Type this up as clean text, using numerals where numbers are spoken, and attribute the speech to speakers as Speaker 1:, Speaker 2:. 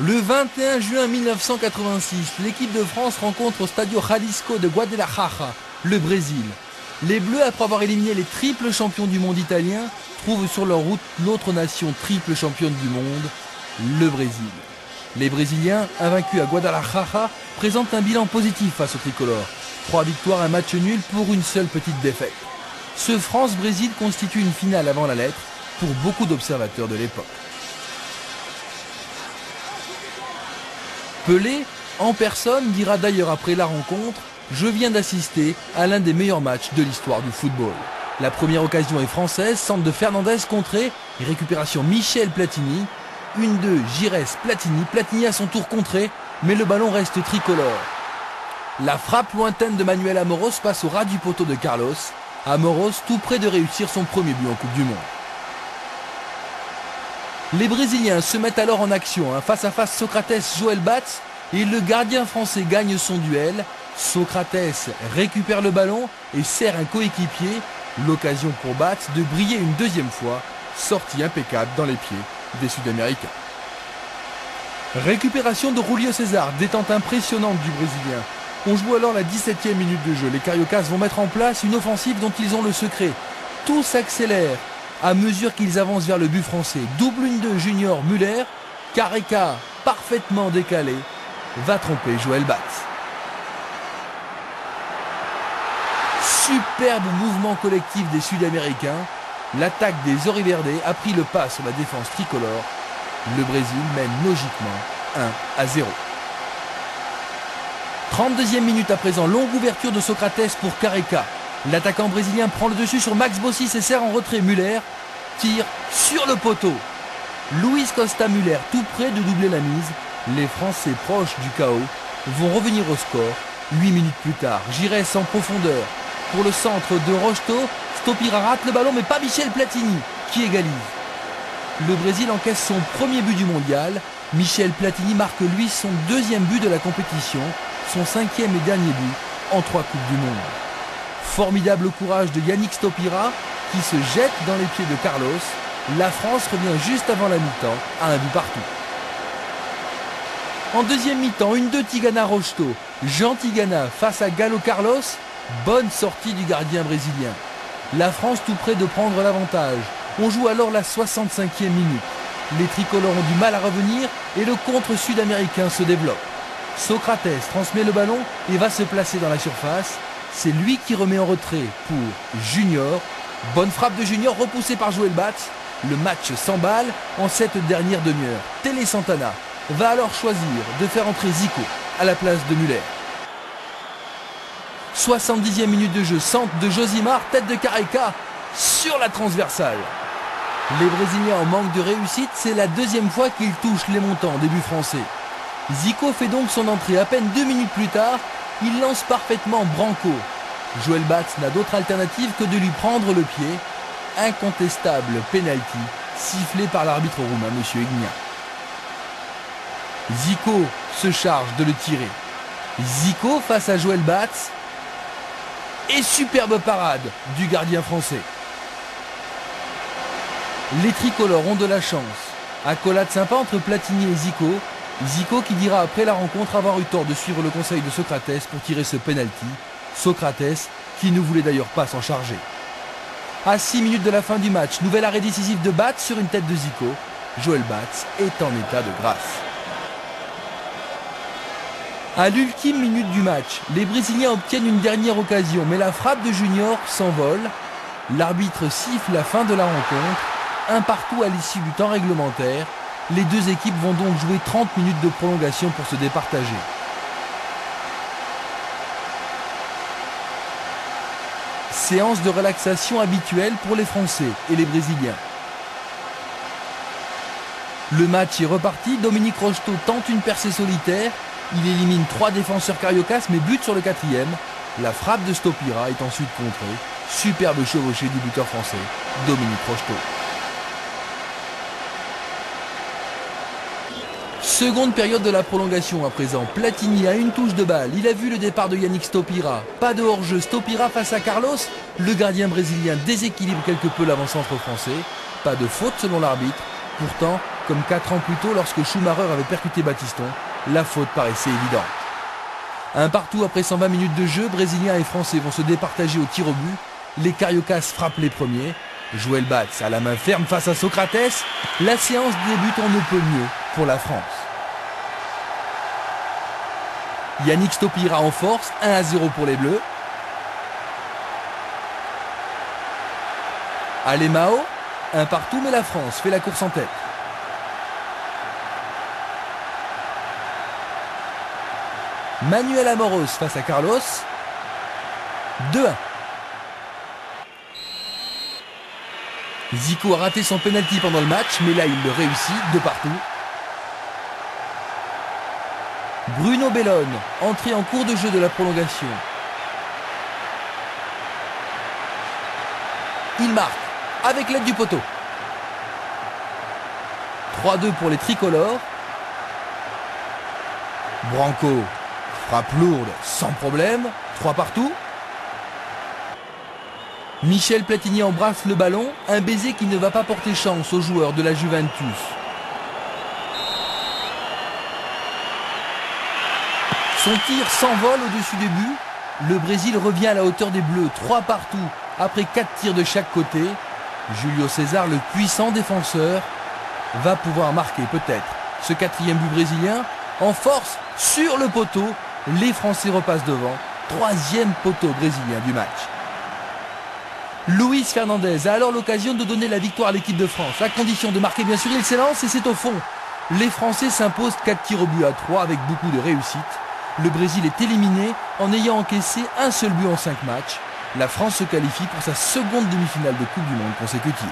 Speaker 1: Le 21 juin 1986, l'équipe de France rencontre au Stadio Jalisco de Guadalajara le Brésil. Les Bleus, après avoir éliminé les triples champions du monde italiens, trouvent sur leur route l'autre nation triple championne du monde, le Brésil. Les Brésiliens, invaincus à Guadalajara, présentent un bilan positif face aux tricolores. 3 victoires, un match nul pour une seule petite défaite. Ce France-Brésil constitue une finale avant la lettre pour beaucoup d'observateurs de l'époque. Pelé, en personne, dira d'ailleurs après la rencontre « Je viens d'assister à l'un des meilleurs matchs de l'histoire du football ». La première occasion est française, centre de Fernandez contré, et récupération Michel Platini. 1-2, Giresse, Platini. Platini à son tour contré, mais le ballon reste tricolore. La frappe lointaine de Manuel Amoros passe au ras du poteau de Carlos. Amoros tout près de réussir son premier but en Coupe du Monde. Les Brésiliens se mettent alors en action, face à face Socrates-Joël Batz, et le gardien français gagne son duel. Socrates récupère le ballon et sert un coéquipier, l'occasion pour Batz de briller une deuxième fois, sortie impeccable dans les pieds des Sud-Américains. Récupération de Julio César, détente impressionnante du Brésilien. On joue alors la 17e minute de jeu. Les Cariocas vont mettre en place une offensive dont ils ont le secret. Tout s'accélère à mesure qu'ils avancent vers le but français. Double 1-2 Junior Müller. Careca, parfaitement décalé, va tromper Joël Batz. Superbe mouvement collectif des Sud-Américains. L'attaque des Oriverde a pris le pas sur la défense tricolore. Le Brésil mène logiquement 1-0. 32e minute à présent, longue ouverture de Socrates pour Careca. L'attaquant brésilien prend le dessus sur Max Bossis et sert en retrait Müller. Tire sur le poteau. Luis Costa Müller tout près de doubler la mise. Les Français proches du chaos vont revenir au score 8 minutes plus tard. Giresse en profondeur pour le centre de Rocheteau. Stopira rate le ballon mais pas Michel Platini qui égalise. Le Brésil encaisse son premier but du mondial. Michel Platini marque lui son deuxième but de la compétition, son 5e et dernier but en 3 Coupes du Monde. Formidable courage de Yannick Stopira qui se jette dans les pieds de Carlos. La France revient juste avant la mi-temps à un but partout. En deuxième mi-temps, 1-2 Tigana Rocheteau. Jean Tigana face à Galo Carlos. Bonne sortie du gardien brésilien. La France tout près de prendre l'avantage. On joue alors la 65e minute. Les tricolores ont du mal à revenir et le contre sud-américain se développe. Socrates transmet le ballon et va se placer dans la surface. C'est lui qui remet en retrait pour Junior. Bonne frappe de Junior repoussée par Joël Batz. Le match s'emballe en cette dernière demi-heure. Télé Santana va alors choisir de faire entrer Zico à la place de Müller. 70e minute de jeu, centre de Josimar, tête de Careca sur la transversale. Les Brésiliens en manque de réussite, c'est la deuxième fois qu'ils touchent les montants en début français. Zico fait donc son entrée à peine 2 minutes plus tard, il lance parfaitement Branco. Joël Batz n'a d'autre alternative que de lui prendre le pied. Incontestable penalty sifflé par l'arbitre roumain, M. Igna. Zico se charge de le tirer. Zico face à Joël Batz. Et superbe parade du gardien français. Les tricolores ont de la chance. Accolade sympa entre Platini et Zico. Zico qui dira après la rencontre avoir eu tort de suivre le conseil de Socrates pour tirer ce penalty. Socrates qui ne voulait d'ailleurs pas s'en charger. À 6 minutes de la fin du match, nouvel arrêt décisif de Batz sur une tête de Zico. Joël Batz est en état de grâce. À l'ultime minute du match, les Brésiliens obtiennent une dernière occasion, mais la frappe de Junior s'envole. L'arbitre siffle la fin de la rencontre. Un partout à l'issue du temps réglementaire. Les deux équipes vont donc jouer 30 minutes de prolongation pour se départager. Séance de relaxation habituelle pour les Français et les Brésiliens. Le match est reparti. Dominique Rocheteau tente une percée solitaire. Il élimine 3 défenseurs cariocas mais bute sur le 4e. La frappe de Stopira est ensuite contrée. Superbe chevauchée du buteur français, Dominique Rocheteau. Seconde période de la prolongation à présent. Platini a une touche de balle. Il a vu le départ de Yannick Stopira. Pas de hors-jeu. Stopira face à Carlos. Le gardien brésilien déséquilibre quelque peu l'avant-centre français. Pas de faute selon l'arbitre. Pourtant, comme 4 ans plus tôt lorsque Schumacher avait percuté Battiston, la faute paraissait évidente. Un partout après 120 minutes de jeu, Brésiliens et Français vont se départager au tir au but. Les Cariocas frappent les premiers. Joël Batz a la main ferme face à Socrates. La séance débute on ne peut mieux pour la France. Yannick Stopira en force, 1-0 pour les Bleus. Alemão, un partout mais la France fait la course en tête. Manuel Amoros face à Carlos. 2-1. Zico a raté son penalty pendant le match, mais là il le réussit, de partout. Bruno Bellone, entré en cours de jeu de la prolongation. Il marque, avec l'aide du poteau. 3-2 pour les tricolores. Branco, frappe lourde, sans problème. 3 partout. Michel Platini embrasse le ballon, un baiser qui ne va pas porter chance aux joueurs de la Juventus. Son tir s'envole au-dessus du but. Le Brésil revient à la hauteur des Bleus, 3 partout, après 4 tirs de chaque côté. Julio César, le puissant défenseur, va pouvoir marquer peut-être ce 4e but brésilien. En force, sur le poteau, les Français repassent devant. 3e poteau brésilien du match. Luis Fernandez a alors l'occasion de donner la victoire à l'équipe de France, à condition de marquer bien sûr, il s'élance et c'est au fond. Les Français s'imposent 4 tirs au but à 3 avec beaucoup de réussite. Le Brésil est éliminé en ayant encaissé un seul but en 5 matchs. La France se qualifie pour sa seconde demi-finale de Coupe du Monde consécutive.